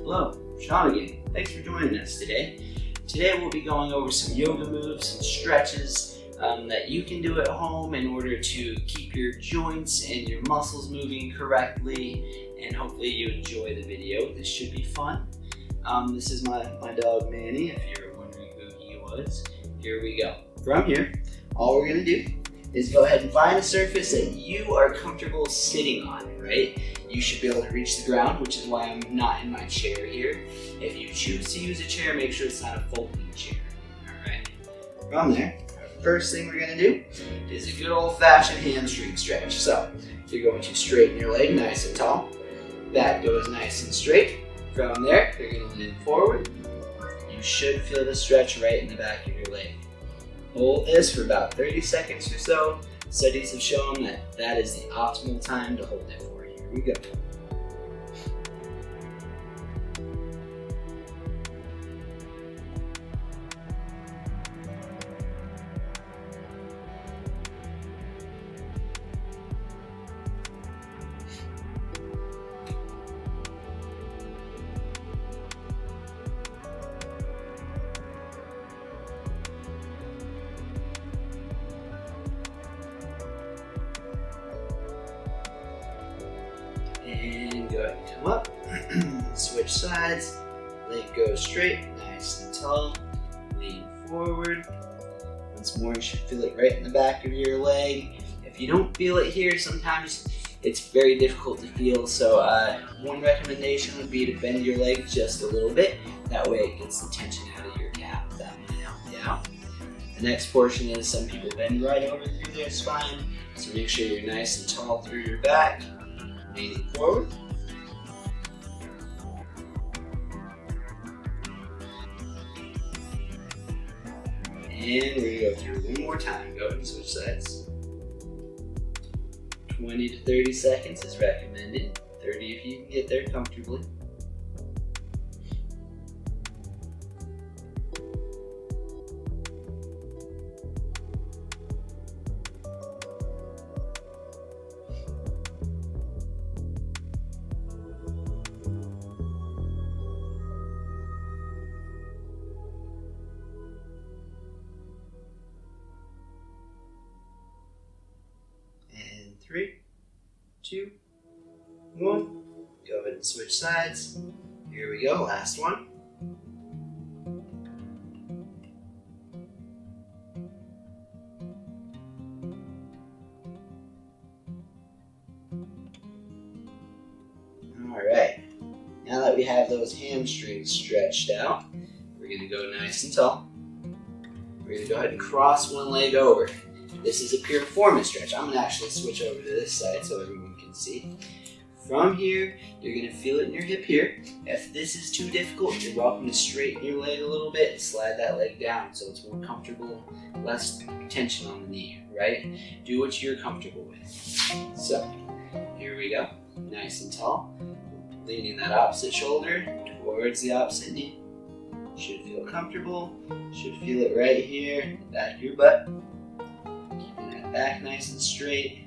Hello, Sean again. Thanks for joining us today. Today we'll be going over some yoga moves and stretches that you can do at home in order to keep your joints and your muscles moving correctly, and hopefully you enjoy the video. This should be fun. This is my dog Manny, if you're wondering who he was. Here we go. From here, all we're going to do is go ahead and find a surface that you are comfortable sitting on, right? You should be able to reach the ground, which is why I'm not in my chair here. If you choose to use a chair, make sure it's not a folding chair, all right? From there, first thing we're gonna do is a good old-fashioned hamstring stretch. So, you're going to straighten your leg nice and tall. That goes nice and straight. From there, you're gonna lean forward. You should feel the stretch right in the back of your leg. Hold this for about 30 seconds or so. Studies have shown that that is the optimal time to hold it for. Here we go. And go ahead and come up, switch sides, leg goes straight, nice and tall, lean forward. Once more, you should feel it right in the back of your leg. If you don't feel it here, sometimes it's very difficult to feel, so one recommendation would be to bend your leg just a little bit. That way it gets the tension out of your calf. That might help you out. The next portion is some people bend right over through their spine, so make sure you're nice and tall through your back. Leaning forward. And we're going to go through one more time. Go ahead and switch sides. 20 to 30 seconds is recommended. 30 if you can get there comfortably. And 3, 2, 1. Go ahead and switch sides. Here we go, last one. Alright, now that we have those hamstrings stretched out, we're going to go nice and tall. We're going to go ahead and cross one leg over. This is a piriformis stretch. I'm going to actually switch over to this side so everyone can see. From here, you're going to feel it in your hip here. If this is too difficult, you're welcome to straighten your leg a little bit and slide that leg down so it's more comfortable, less tension on the knee, right? Do what you're comfortable with. So, here we go. Nice and tall. Leaning that opposite shoulder towards the opposite knee. Should feel comfortable. Should feel it right here in the back of your butt. Back nice and straight.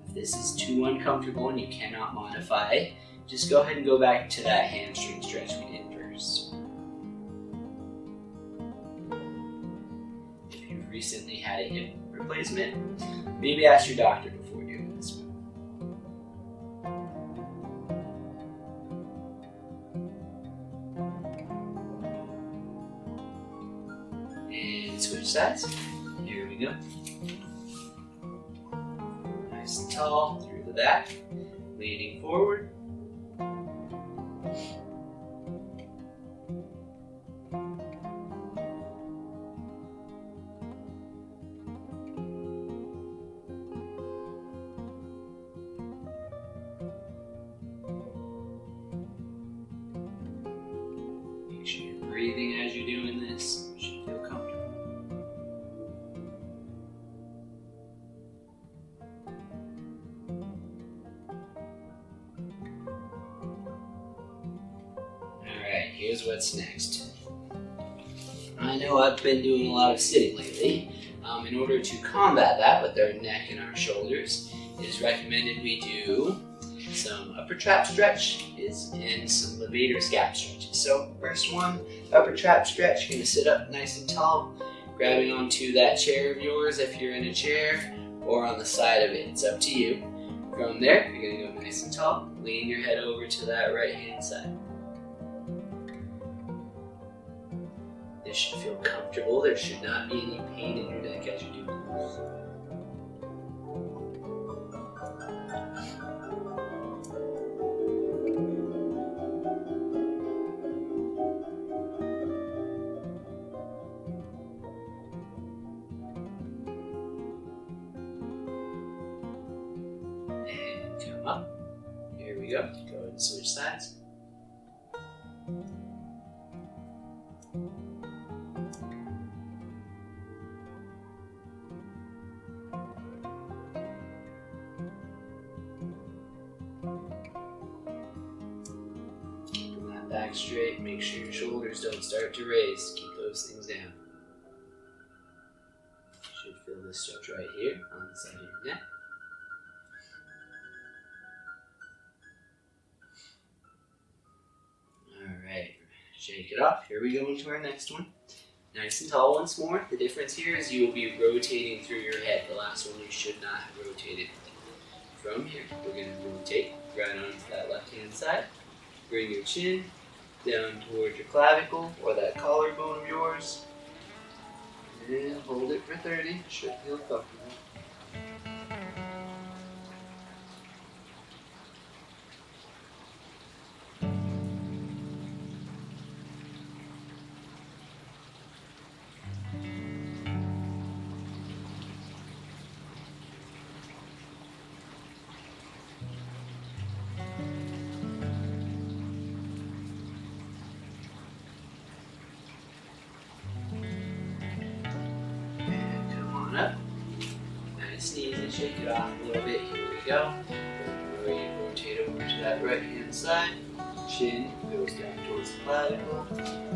If this is too uncomfortable and you cannot modify, just go ahead and go back to that hamstring stretch we did first. If you've recently had a hip replacement, maybe ask your doctor before doing this one. And switch sides. Go. Nice and tall through the back, leaning forward. Make sure you're breathing as you're doing this. You should feel comfortable. Here's what's next. I know I've been doing a lot of sitting lately. In order to combat that with our neck and our shoulders, it is recommended we do some upper trap stretch and some levator scap stretches. So first one, upper trap stretch, you're gonna sit up nice and tall, grabbing onto that chair of yours if you're in a chair, or on the side of it, it's up to you. From there, you're gonna go nice and tall, lean your head over to that right hand side. This should feel comfortable. There should not be any pain in your neck as you do this. And come up. Here we go. Go ahead and switch sides. Back straight, make sure your shoulders don't start to raise. Keep those things down. You should feel this stretch right here on the side of your neck. Alright, shake it off. Here we go into our next one. Nice and tall once more. The difference here is you will be rotating through your head. The last one you should not have rotated. From here, we're going to rotate right onto that left hand side. Bring your chin down towards your clavicle or that collarbone of yours. And hold it for 30. Should feel comfortable. Up. Nice and easy, shake it off a little bit. Here we go. Rotate over to that right hand side. Chin goes down towards the clavicle.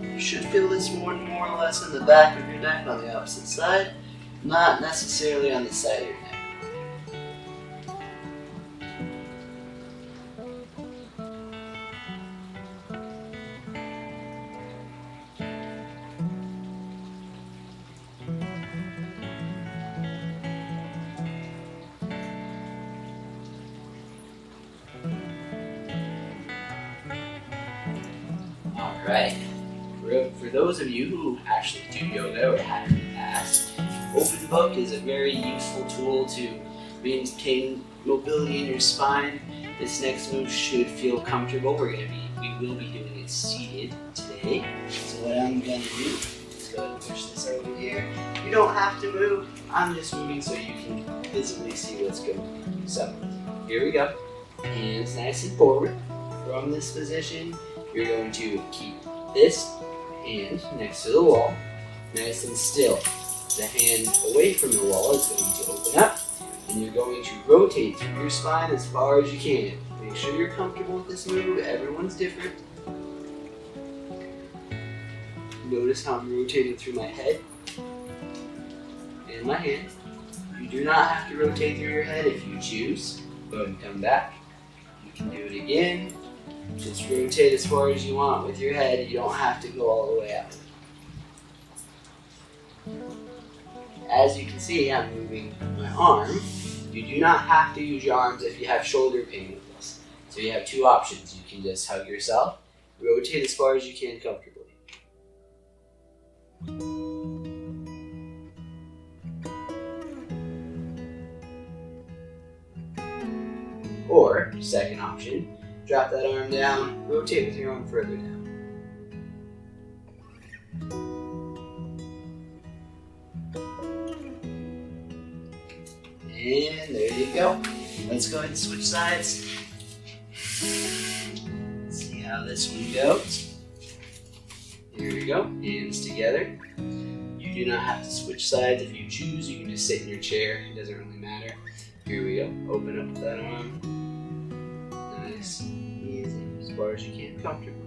You should feel this more or less in the back of your neck on the opposite side, not necessarily on the side of your neck. Alright, for those of you who actually do yoga or have in the past, Open Book is a very useful tool to maintain mobility in your spine. This next move should feel comfortable. We will be doing it seated today. So what I'm going to do is go ahead and push this over here. You don't have to move. I'm just moving so you can visibly see what's going on. So here we go. Hands nice and forward. From this position, you're going to keep this hand next to the wall, nice and still. The hand away from the wall is going to open up, and you're going to rotate through your spine as far as you can. Make sure you're comfortable with this move. Everyone's different. Notice how I'm rotating through my head and my hand. You do not have to rotate through your head if you choose. Go ahead and come back. You can do it again. Just rotate as far as you want with your head. You don't have to go all the way out. As you can see, I'm moving my arm. You do not have to use your arms if you have shoulder pain with this. So you have two options. You can just hug yourself, rotate as far as you can comfortably. Or, second option, drop that arm down, rotate with your arm further down. And there you go. Let's go ahead and switch sides. Let's see how this one goes. Here we go, hands together. You do not have to switch sides. If you choose, you can just sit in your chair. It doesn't really matter. Here we go, open up that arm. Nice, easy, as far as you can comfortably.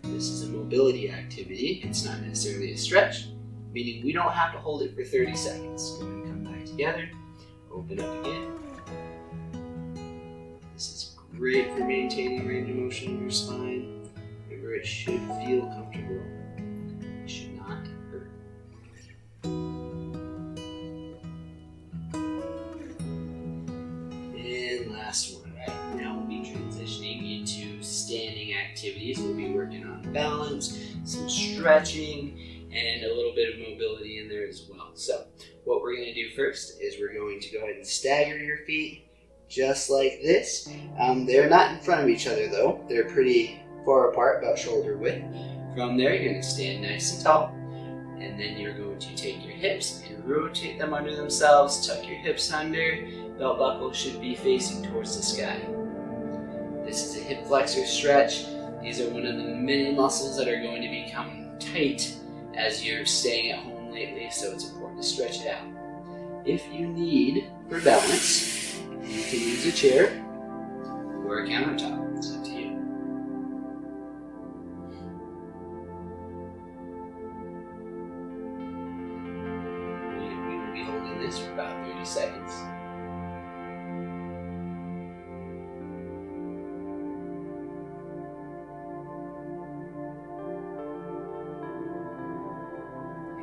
This is a mobility activity. activity. It's not necessarily a stretch, meaning we don't have to hold it for 30 seconds. Go ahead and come back together, open up again. This is great for maintaining range of motion in your spine. Remember, it should feel comfortable. It should not hurt. And last one, right? Now we'll be transitioning into standing activities. We'll be working on balance, some stretching, and a little bit of mobility in there as well. So what we're going to do first is we're going to go ahead and stagger your feet just like this. They're not in front of each other though. They're pretty far apart, about shoulder width. From there, you're going to stand nice and tall. And then you're going to take your hips and rotate them under themselves. Tuck your hips under. Belt buckle should be facing towards the sky. This is a hip flexor stretch. These are one of the many muscles that are going to become tight as you're staying at home lately, so it's important to stretch it out. If you need for balance, you can use a chair or a countertop. It's up to you. We will be holding this for about 30 seconds.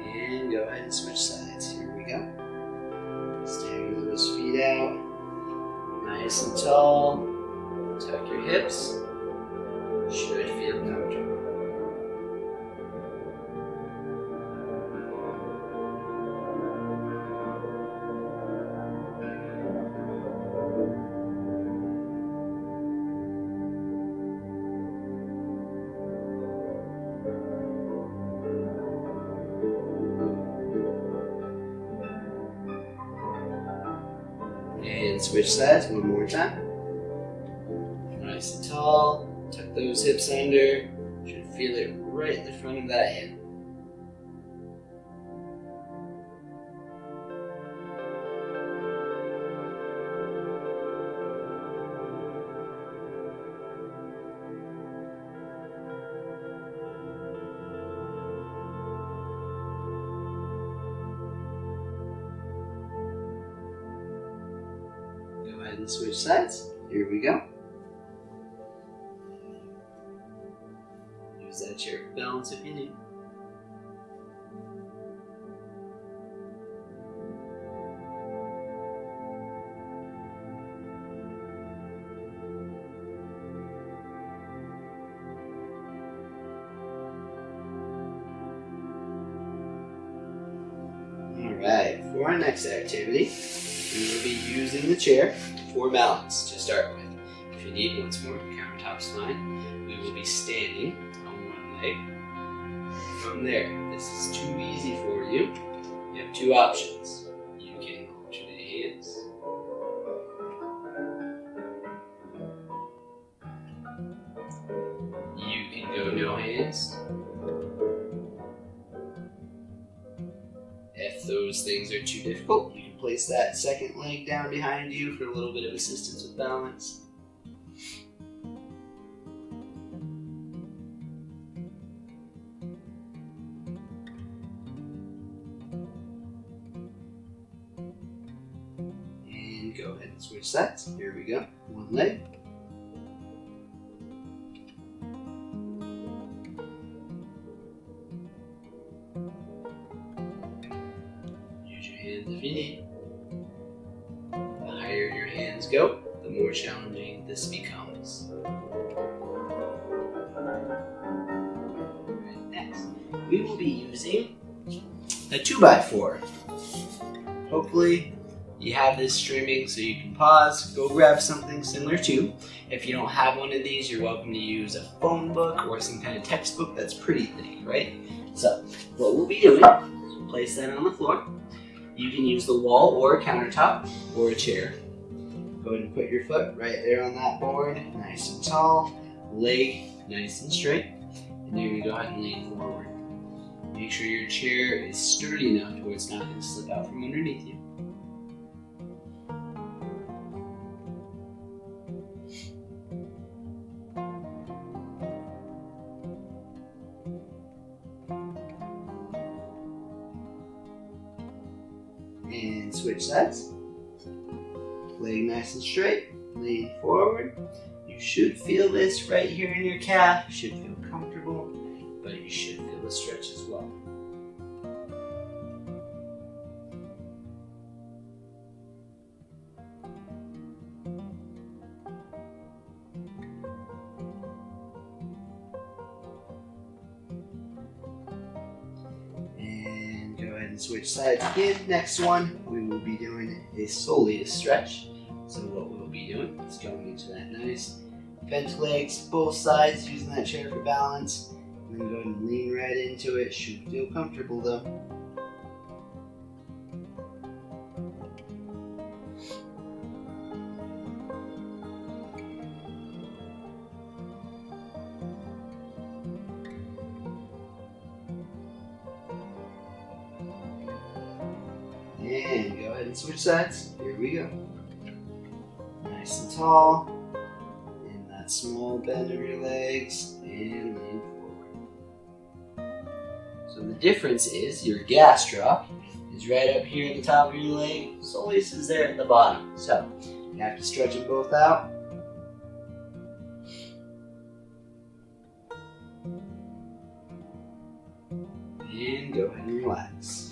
And go ahead and switch sides. Here we go. Stagger those feet out. Nice and tall. Tuck your hips. Should feel comfortable. And switch sides one more time. Nice and tall. Tuck those hips under. Should feel it right in the front of that hip. Go ahead and switch sides. Here we go. Use that chair for balance if you need. Alright, for our next activity, we will be using the chair for balance to start with. If you need once more, countertop's fine. We will be standing on one leg. From there, this is too easy for you. You have two options. You can alternate hands. You can go no hands. If those things are too difficult, you can place that second leg down behind you for a little bit of assistance with balance. And go ahead and switch sides. Here we go. One leg. If you need. The higher your hands go, the more challenging this becomes. Right, next, we will be using a 2x4. Hopefully you have this streaming so you can pause, go grab something similar to. If you don't have one of these, you're welcome to use a phone book or some kind of textbook that's pretty thick, right? So what we'll be doing is place that on the floor. You can use the wall or a countertop or a chair. Go ahead and put your foot right there on that board, nice and tall, leg nice and straight. And then you're going to go ahead and lean forward. Make sure your chair is sturdy enough to where it's not going to slip out from underneath you. And switch sides. Leg nice and straight. Lean forward. You should feel this right here in your calf. You should feel comfortable, but you should feel the stretch as well. And go ahead and switch sides again. Next one, we will be doing a soleus stretch. So what we'll be doing is going into that nice bent legs, both sides, using that chair for balance. And then go ahead and lean right into it. Should feel comfortable though. And go ahead and switch sides. Here we go. Nice and tall. And that small bend of your legs. And lean forward. So the difference is your gastroc is right up here at the top of your leg. Soleus is there at the bottom. So you have to stretch them both out. And go ahead and relax.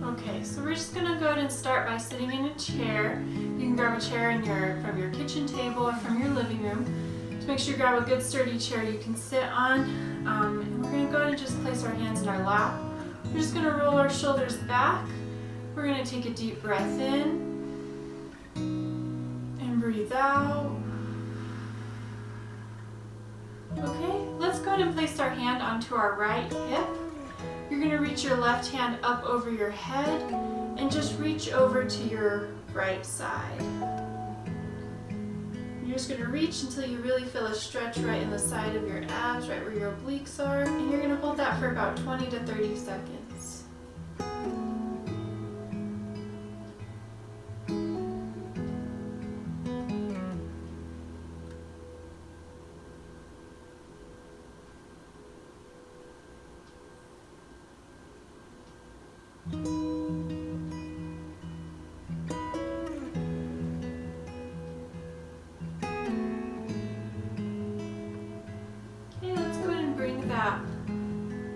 Okay, so we're just gonna go ahead and start by sitting in a chair. You can grab a chair from your kitchen table or from your living room. Just make sure you grab a good sturdy chair you can sit on. And we're gonna go ahead and just place our hands in our lap. We're just gonna roll our shoulders back. We're gonna take a deep breath in and breathe out. Okay, let's go ahead and place our hand onto our right hip. You're going to reach your left hand up over your head and just reach over to your right side. You're just going to reach until you really feel a stretch right in the side of your abs, right where your obliques are, and you're going to hold that for about 20 to 30 seconds.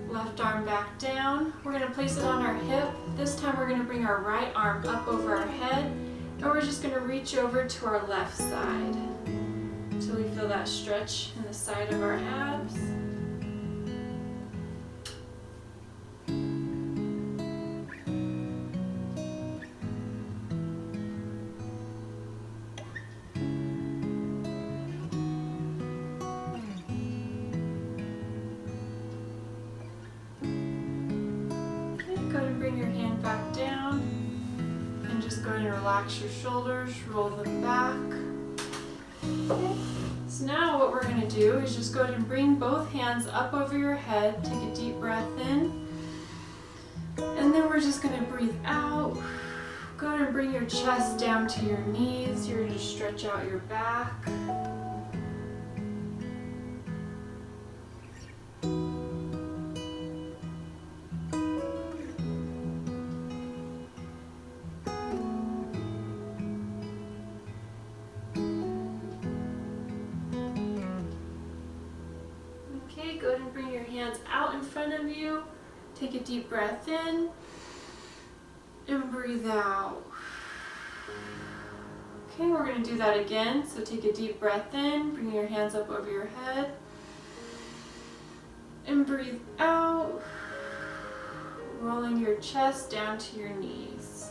Left arm back down. We're going to place it on our hip. This time we're going to bring our right arm up over our head, and we're just going to reach over to our left side until we feel that stretch in the side of our abs. Bring your hand back down and just go ahead and relax your shoulders, roll them back. Okay. So now what we're going to do is just go ahead and bring both hands up over your head, take a deep breath in, and then we're just going to breathe out. Go ahead and bring your chest down to your knees. You're going to stretch out your back. Go ahead and bring your hands out in front of you. Take a deep breath in and breathe out. Okay, we're going to do that again. So take a deep breath in, bring your hands up over your head and breathe out, rolling your chest down to your knees.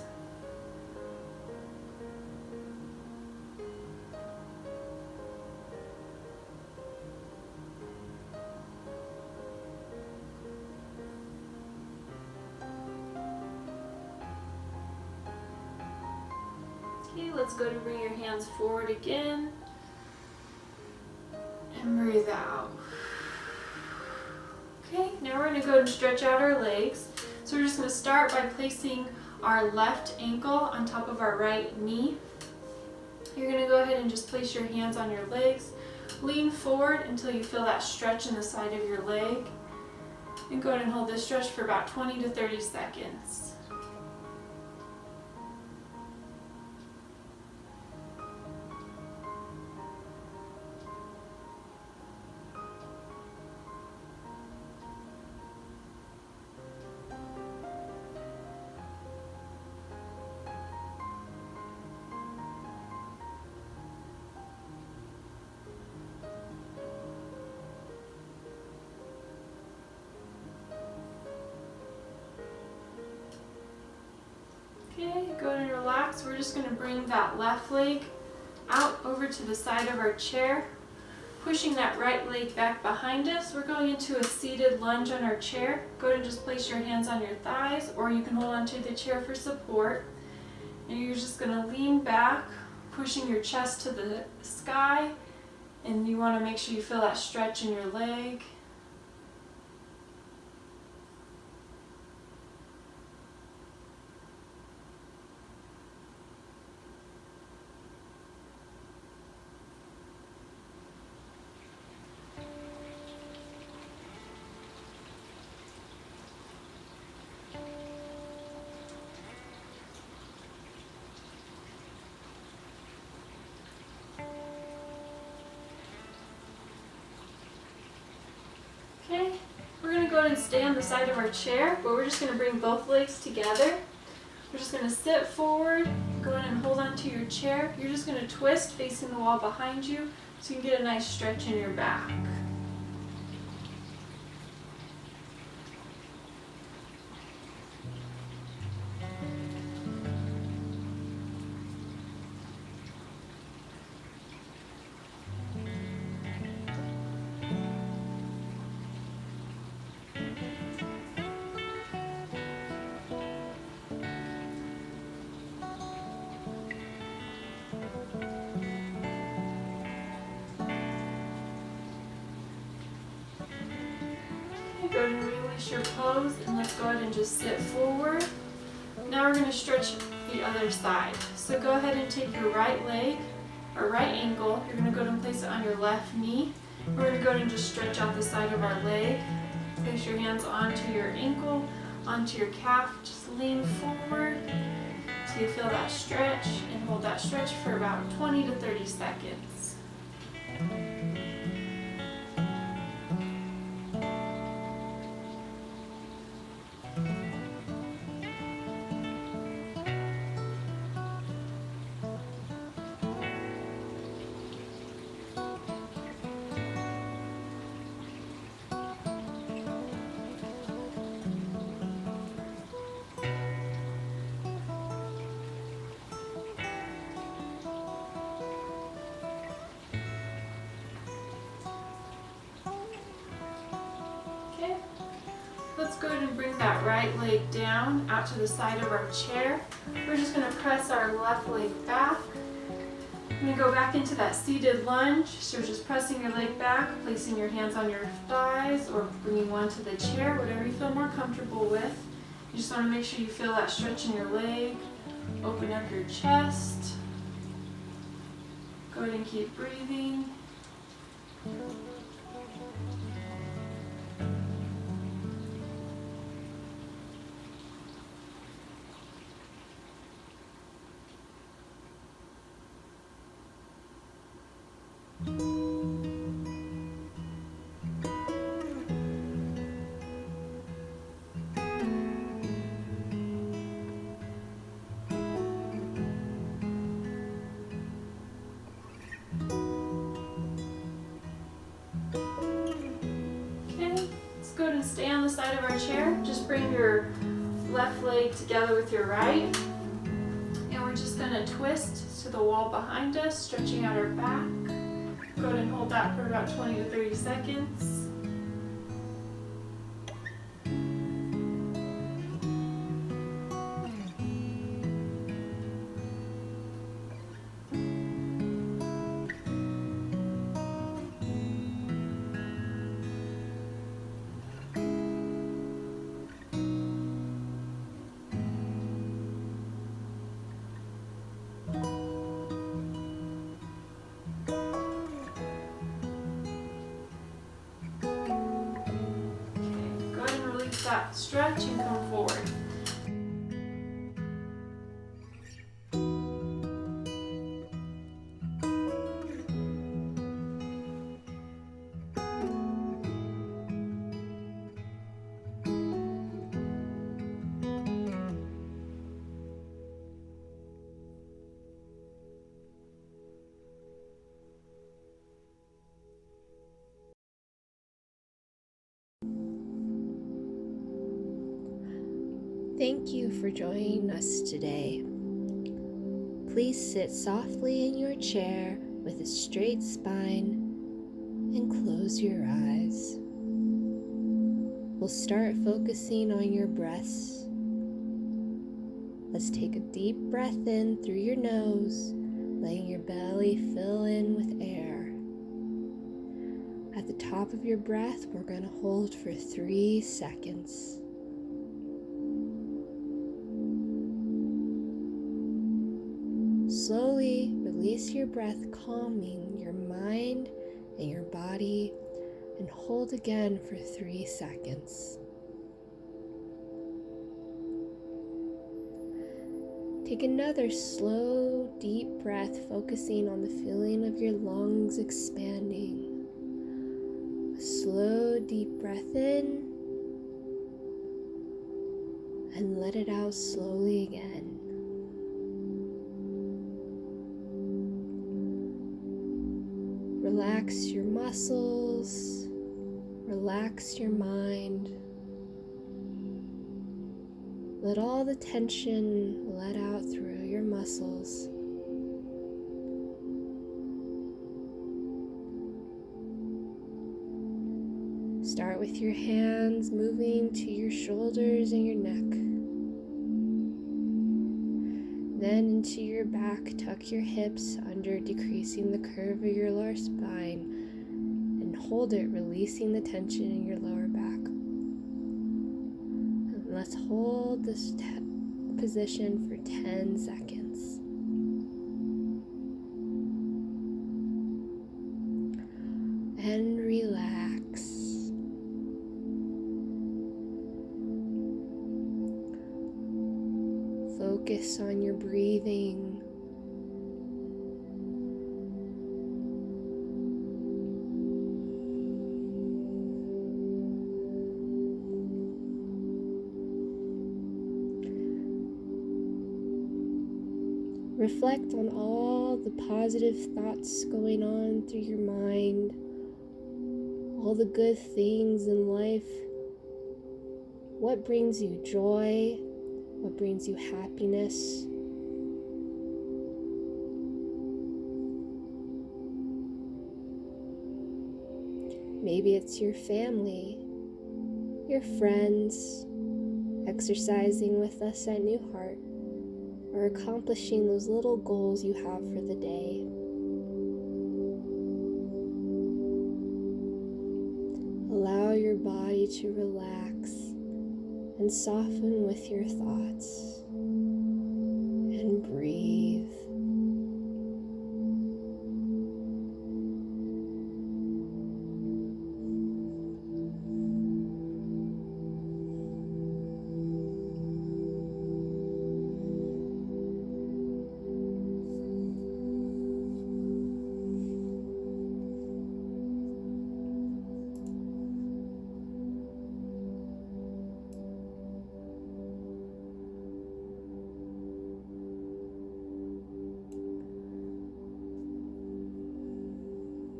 Okay, let's go to bring your hands forward again. And breathe out. Okay, now we're going to go and stretch out our legs. So we're just going to start by placing our left ankle on top of our right knee. You're going to go ahead and just place your hands on your legs. Lean forward until you feel that stretch in the side of your leg. And go ahead and hold this stretch for about 20 to 30 seconds. Okay, go ahead and relax. We're just going to bring that left leg out over to the side of our chair, pushing that right leg back behind us. We're going into a seated lunge on our chair. Go ahead and just place your hands on your thighs, or you can hold onto the chair for support. And you're just going to lean back, pushing your chest to the sky, and you want to make sure you feel that stretch in your leg. Okay, we're going to go ahead and stay on the side of our chair, but we're just going to bring both legs together. We're just going to sit forward, go ahead and hold onto your chair. You're just going to twist facing the wall behind you so you can get a nice stretch in your back. Go ahead and release your pose, and let's go ahead and just sit forward. Now we're going to stretch the other side. So go ahead and take your right leg, or right ankle. You're going to go ahead and place it on your left knee. We're going to go ahead and just stretch out the side of our leg. Place your hands onto your ankle, onto your calf. Just lean forward till you feel that stretch, and hold that stretch for about 20 to 30 seconds. Let's go ahead and bring that right leg down out to the side of our chair. We're just going to press our left leg back. We're going to go back into that seated lunge. So just pressing your leg back, placing your hands on your thighs, or bringing one to the chair, whatever you feel more comfortable with. You just want to make sure you feel that stretch in your leg. Open up your chest. Go ahead and keep breathing. Go ahead and stay on the side of our chair. Just bring your left leg together with your right. And we're just going to twist to the wall behind us, stretching out our back. Go ahead and hold that for about 20 to 30 seconds. release that stretch and come forward. Thank you for joining us today. Please sit softly in your chair with a straight spine and close your eyes. We'll start focusing on your breaths. Let's take a deep breath in through your nose, letting your belly fill in with air. At the top of your breath, we're going to hold for 3 seconds. Slowly release your breath, calming your mind and your body, and hold again for 3 seconds. Take another slow, deep breath, focusing on the feeling of your lungs expanding. A slow, deep breath in, and let it out slowly again. Relax your muscles, relax your mind. Let all the tension let out through your muscles. Start with your hands moving to your shoulders and your neck. Then into your back, tuck your hips under, decreasing the curve of your lower spine, and hold it, releasing the tension in your lower back. And let's hold this position for 10 seconds. And relax. Focus on your breathing. Reflect on all the positive thoughts going on through your mind, all the good things in life. What brings you joy? What brings you happiness? Maybe it's your family, your friends, exercising with us at New Heart, or accomplishing those little goals you have for the day. Allow your body to relax and soften with your thoughts, and breathe.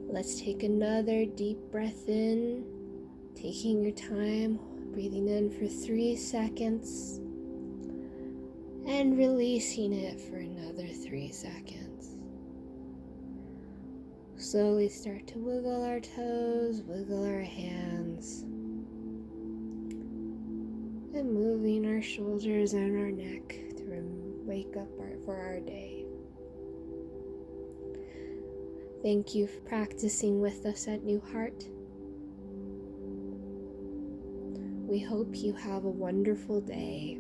Let's take another deep breath in, taking your time, breathing in for 3 seconds, and releasing it for another 3 seconds. Slowly start to wiggle our toes, wiggle our hands, and moving our shoulders and our neck to wake up for our day. Thank you for practicing with us at New Heart. We hope you have a wonderful day.